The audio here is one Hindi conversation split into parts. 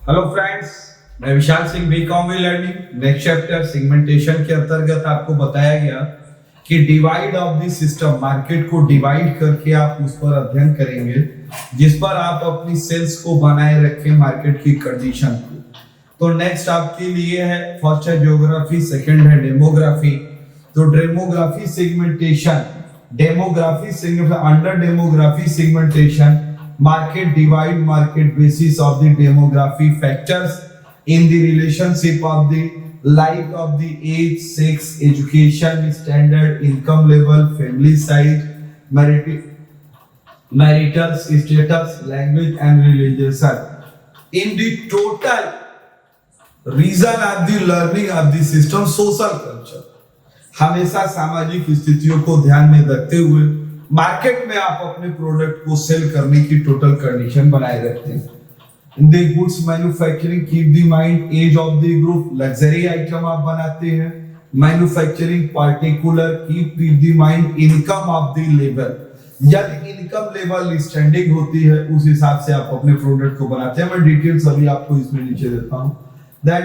हेलो फ्रेंड्स, मैं Vishal Singh BCom we learning next chapter segmentation के अंतर्गत आपको बताया गया कि divide of the system, market को डिवाइड करके आप उस पर अध्ययन करेंगे जिस पर आप अपनी सेल्स को बनाए रखें मार्केट की कंडीशन को। तो नेक्स्ट आपके लिए है, फर्स्ट है ज्योग्राफी, सेकंड है डेमोग्राफी। तो demography segmentation, under demography segmentation, market divide market basis of the demography factors in the relationship of the like of the age, sex, education standard, income level, family size, marital status, language and religion in the total reason of the learning of the system, social culture। हमेशा सामाजिक स्थितियों को ध्यान में रखते हुए मार्केट में आप अपने प्रोडक्ट को सेल करने की टोटल कंडीशन बनाए रखते हैं। In the goods manufacturing keep the mind age of the group, luxury item आप बनाते हैं। Manufacturing particular keep the mind income of the level, यदि इनकम लेवल स्टैंडिंग होती है उस हिसाब से आप अपने प्रोडक्ट को बनाते हैं। मैं डिटेल्स अभी आपको इसमें नीचे देता हूं। That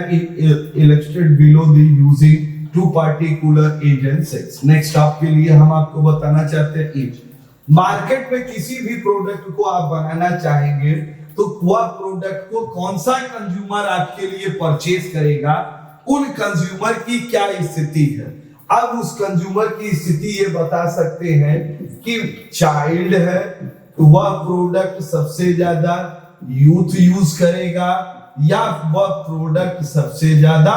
illustrated below the using to particular age and sex. Next आपके लिए हम आपको बताना चाहते हैं एज। मार्केट में किसी भी प्रोडक्ट को आप बनाना चाहेंगे तो वह प्रोडक्ट को कौन सा कंज्यूमर आपके लिए परचेज करेगा, उन कंज्यूमर की क्या स्थिति है। अब उस कंज्यूमर की स्थिति ये बता सकते हैं कि चाइल्ड है तो वह प्रोडक्ट सबसे ज्यादा यूथ यूज करेगा या वह प्रोडक्ट सबसे ज्यादा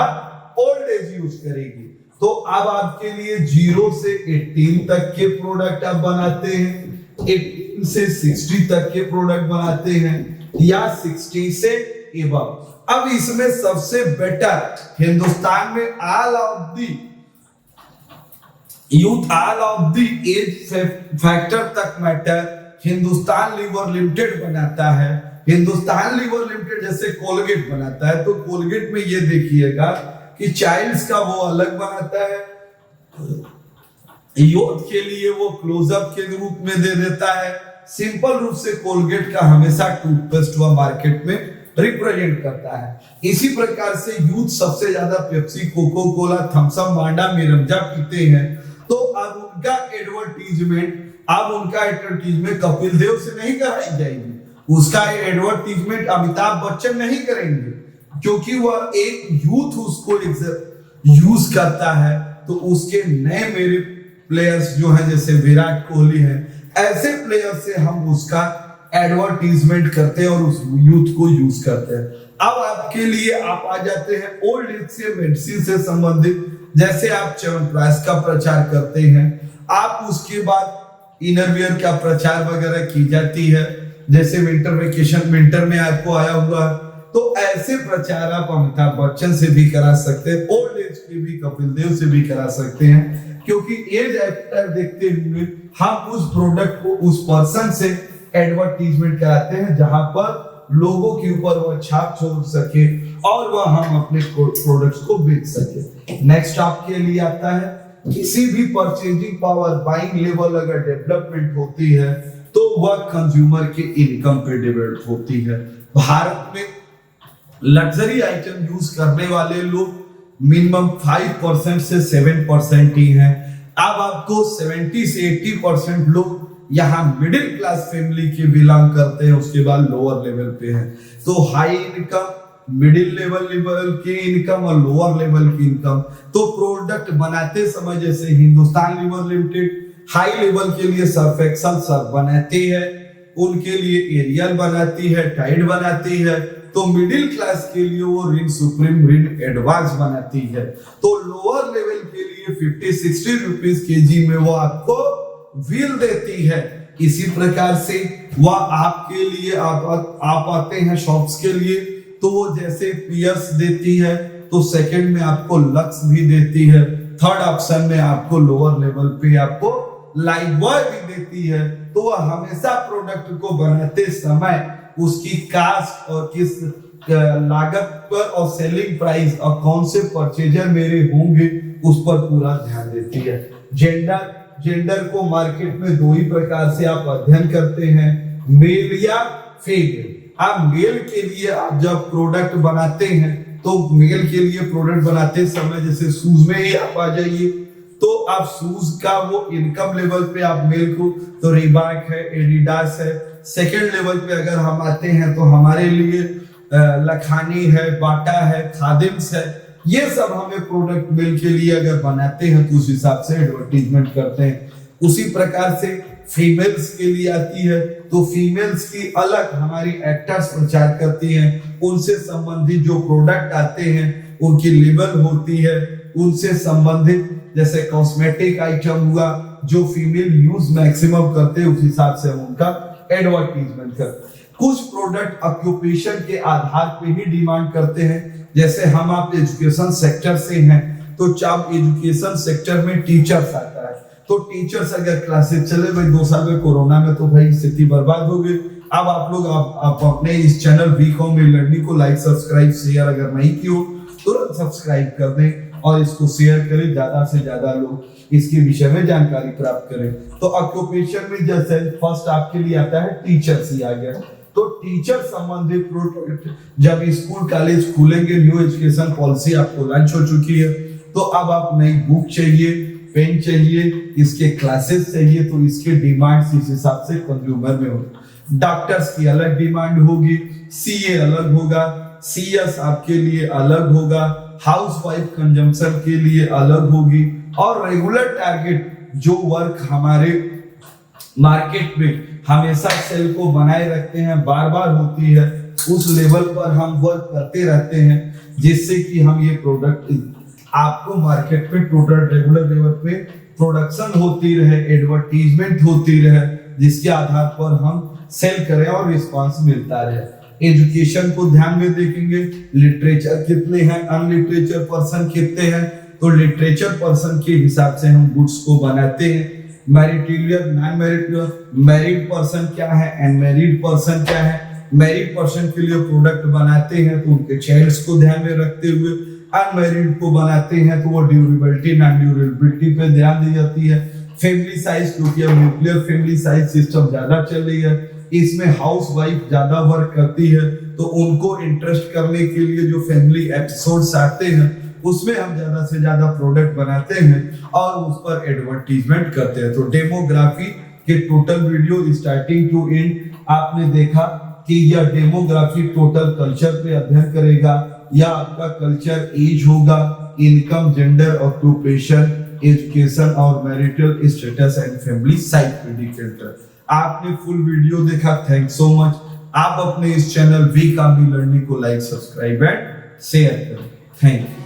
ओल्ड एज यूज करेगी। तो अब आपके लिए 0 से 18 तक के प्रोडक्ट आप बनाते हैं, 18 से 60 तक के प्रोडक्ट बनाते हैं या 60 से एबव। अब इसमें सबसे बेटर हिंदुस्तान में all of the youth, all of the age factor तक मैटर हिंदुस्तान लीवर लिमिटेड बनाता है। हिंदुस्तान लीवर लिमिटेड जैसे कोलगेट बनाता है तो कोलगेट में ये देखिएगा कि चाइल्ड्स का वो अलग बनाता है, यूथ के लिए वो क्लोजअप के रूप में दे देता है। सिंपल रूप से कोलगेट का हमेशा टूथपेस्ट हुआ मार्केट में रिप्रेजेंट करता है। इसी प्रकार से यूथ सबसे ज्यादा Pepsi, Coca Cola, Thums Up, मांडा, मिरिंडा पीते हैं। तो अब उनका एडवर्टीजमेंट कपिल देव से नहीं कराई जाएगी, उसका एडवर्टीजमेंट अमिताभ बच्चन नहीं करेंगे क्योंकि वह एक यूथ उसको यूज करता है। तो उसके नए मेरे प्लेयर्स जो हैं जैसे विराट कोहली हैं, ऐसे प्लेयर से हम उसका एडवर्टीजमेंट करते हैं और उस यूथ को यूज करते हैं। अब आपके लिए आप आ जाते हैं ओल्ड एज से मेडिसिन से संबंधित, जैसे आप च्यवनप्राश का प्रचार करते हैं, आप उसके बाद इनरवियर का प्रचार वगैरह की जाती है, जैसे विंटर वेकेशन विंटर में आपको आया हुआ है। तो ऐसे प्रचार आप अमिताभ बच्चन से भी करा सकते हैं, ओल्ड एज के भी कपिल देव से भी करा सकते हैं, क्योंकि एज फैक्टर देखते हुए हम उस प्रोडक्ट को उस पर्सन से एडवर्टीजमेंट कराते हैं जहां पर लोगों के ऊपर वह छाप छोड़ सके और वह हम अपने प्रोडक्ट्स को बेच सके। नेक्स्ट आपके लिए आता है, किसी भी परचेजिंग पावर, बाइंग लेवल अगर डेवलपमेंट होती है तो वह कंज्यूमर के इनकम पे डेवलप होती है। भारत में लग्जरी आइटम यूज करने वाले लोग मिनिमम 5% से 7% ही हैं। अब आपको 70 से 80% लोग यहाँ मिडिल क्लास फैमिली के बिलोंग करते हैं, उसके बाद लोअर लेवल पे हैं। तो हाई इनकम, मिडिल लेवल की इनकम और लोअर लेवल की इनकम। तो प्रोडक्ट बनाते समय जैसे Hindustan Lever Limited high level के लिए सर्फ एक्सल सर्फ बनाती है, उनके लिए एरियल बनाती है, टाइड बनाती है। तो मिडिल क्लास के लिए वो रिन सुप्रीम, रिन एडवांस बनाती है। तो लोअर लेवल के लिए 50-60 रुपीस केजी में वो आपको व्हील देती है। इसी प्रकार से वह आपके लिए आप आते हैं शॉप्स के लिए तो वो जैसे पियर्स देती है तो सेकंड में आपको लक्स भी देती है, थर्ड ऑप्शन में आपको लोअर लेवल पे आपको लाइफबॉय भी देती है। तो वह हमेशा प्रोडक्ट को बनाते समय उसकी कास्ट और किस लागत पर और सेलिंग प्राइस और कौन से परचेजर मेरे होंगे उस पर पूरा ध्यान देती है। जेंडर को मार्केट में दो ही प्रकार से आप अध्ययन करते हैं, मेल या फीमेल। आप मेल के लिए आप जब प्रोडक्ट बनाते हैं तो मेल के लिए प्रोडक्ट बनाते समय जैसे शूज में ही आप आ जाइए, तो आप शूज का वो इनकम लेवल पे आप मेल को, तो रीबॉक है, एडिडास है। सेकंड लेवल पे अगर हम आते हैं तो हमारे लिए लखानी है, बाटा है, खादिम्स है, ये सब हमें प्रोडक्ट मेल के लिए अगर बनाते हैं तो उस हिसाब से एडवर्टीजमेंट करते हैं। उसी प्रकार से फीमेल्स के लिए आती है तो फीमेल्स की अलग हमारी एक्टर्स प्रचार करती हैं, उनसे संबंधित जो प्रोडक्ट आते हैं उनकी लेबल होती है, उनसे संबंधित जैसे कॉस्मेटिक आइटम हुआ जो फीमेल यूज मैक्सिमम करते हैं उस हिसाब से हम उनका एडवर्टीजमेंट करते हैं। कुछ प्रोडक्ट ऑक्यूपेशन के आधार पे ही डिमांड करते हैं, जैसे हम आप एजुकेशन सेक्टर से हैं तो जब एजुकेशन सेक्टर में टीचर्स आता है तो टीचर्स अगर क्लासेस चले भाई 2 साल में कोरोना में तो भाई स्थिति बर्बाद हो गई। अब आप लोग आप अपने इस चैनल वीकॉम में लर्निंग को लाइक सब्सक्राइब शेयर अगर नहीं की हो तुरंत सब्सक्राइब कर दें और इसको शेयर करें, ज्यादा से ज्यादा लोग इसके विषय में जानकारी प्राप्त करें। तो ऑक्यूपेशन में जैसे फर्स्ट आपके लिए आता है टीचर्स ही आ गया, तो टीचर संबंधित प्रोडक्ट जब स्कूल कॉलेज खुलेंगे, न्यू एजुकेशन पॉलिसी आपको लॉन्च हो चुकी है, तो अब आप नई बुक चाहिए, पेन चाहिए, इसके क्लासेस चाहिए, तो इसके डिमांड इस हिसाब से कंज्यूमर में होगी। डॉक्टर्स की अलग डिमांड होगी, सीए अलग होगा, सीएस आपके लिए अलग होगा, हाउसवाइफ कंजम्पशन के लिए अलग होगी, और रेगुलर टारगेट जो वर्क हमारे मार्केट में हमेशा सेल को बनाए रखते हैं, बार बार होती है, उस लेवल पर हम वर्क करते रहते हैं जिससे कि हम ये प्रोडक्ट आपको मार्केट पे टोटल रेगुलर लेवल पे प्रोडक्शन होती रहे, एडवर्टीजमेंट होती रहे, जिसके आधार पर हम सेल करें और रिस्पांस मिलता रहे। एजुकेशन को ध्यान में देखेंगे, लिटरेचर कितने हैं, अनलिटरेचर पर्सन कितने हैं, तो लिटरेचर पर्सन के हिसाब से हम गुड्स को बनाते हैं। Marital, non marital, married person क्या है, अनमैरिड पर्सन क्या है। मैरिड पर्सन के लिए प्रोडक्ट बनाते हैं तो उनके चाइल्ड्स को ध्यान में रखते हुए, अनमैरिड को बनाते हैं तो वो ड्यूरेबिलिटी नॉन ड्यूरेबिलिटी पे ध्यान दी जाती है। फैमिली साइज, क्योंकि अब न्यूक्लियर फैमिली साइज सिस्टम ज्यादा चल रही है, इसमें हाउस वाइफ ज्यादा वर्क करती है, तो उनको इंटरेस्ट करने के लिए जो फैमिली एपिसोड्स आते हैं उसमें हम ज्यादा से ज्यादा प्रोडक्ट बनाते हैं और उस पर एडवर्टीजमेंट करते हैं। तो डेमोग्राफी के total video starting to end आपने देखा कि यह डेमोग्राफी टोटल कल्चर पे अध्ययन करेगा, या आपका कल्चर एज होगा, इनकम, जेंडर, ऑक्यूपेशन, एजुकेशन और marital status and family size predictor. आपने फुल वीडियो देखा, थैंक्स सो मच। आप अपने इस चैनल वीकॉम लर्निंग को लाइक, सब्सक्राइब एंड शेयर करें। Thank you.